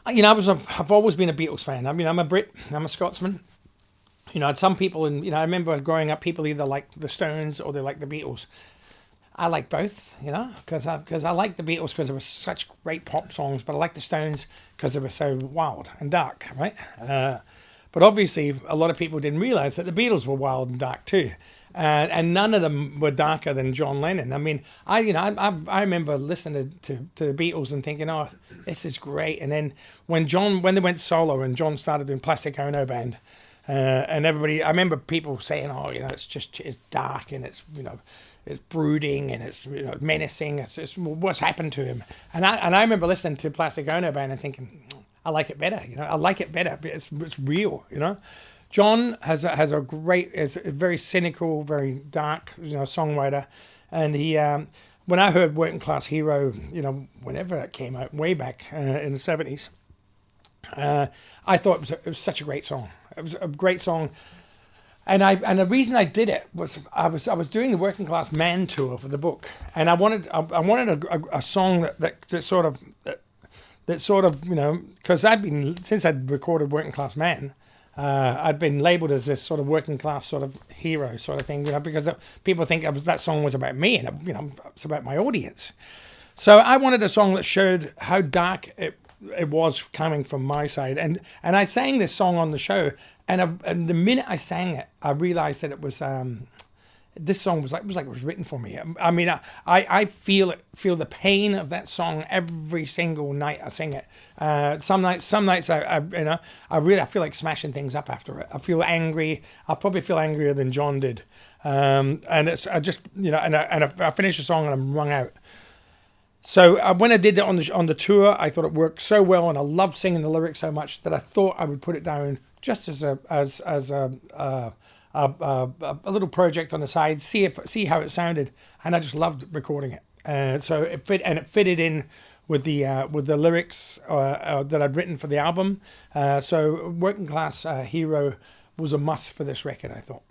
I've always been a Beatles fan. I mean, I'm a Brit. I'm a Scotsman. Some people, and I remember growing up, people either like the Stones or they like the Beatles. I like both, because I like the Beatles because they were such great pop songs, but I like the Stones because they were so wild and dark, right? But obviously, a lot of people didn't realize that the Beatles were wild and dark too. And none of them were darker than John Lennon. I mean, I remember listening to the Beatles and thinking, oh, this is great. And then when they went solo and John started doing Plastic Ono Band, and everybody, I remember people saying, oh, it's dark and it's brooding and it's menacing. It's what's happened to him. And I remember listening to Plastic Ono Band and thinking, I like it better. I like it better. It's real. John is a very cynical, very dark, songwriter, and he. When I heard Working Class Hero, whenever it came out, way back in the '70s, I thought it was such a great song. It was a great song, and the reason I did it was I was doing the Working Class Man tour for the book, and I wanted a song that sort of because since I'd recorded Working Class Man. I'd been labelled as this sort of working class sort of hero sort of thing, because people think that song was about me, and it's about my audience. So I wanted a song that showed how dark it was coming from my side, and I sang this song on the show, and the minute I sang it, I realised that it was. This song was like it was written for me. I mean, I feel the pain of that song every single night I sing it. Some nights I feel like smashing things up after it. I feel angry. I'll probably feel angrier than John did. And I finish the song and I'm wrung out. So when I did it on the tour, I thought it worked so well, and I loved singing the lyrics so much that I thought I would put it down just as a little project on the side, see how it sounded, and I just loved recording it. So it fitted in with the lyrics that I'd written for the album. So Working Class Hero was a must for this record, I thought.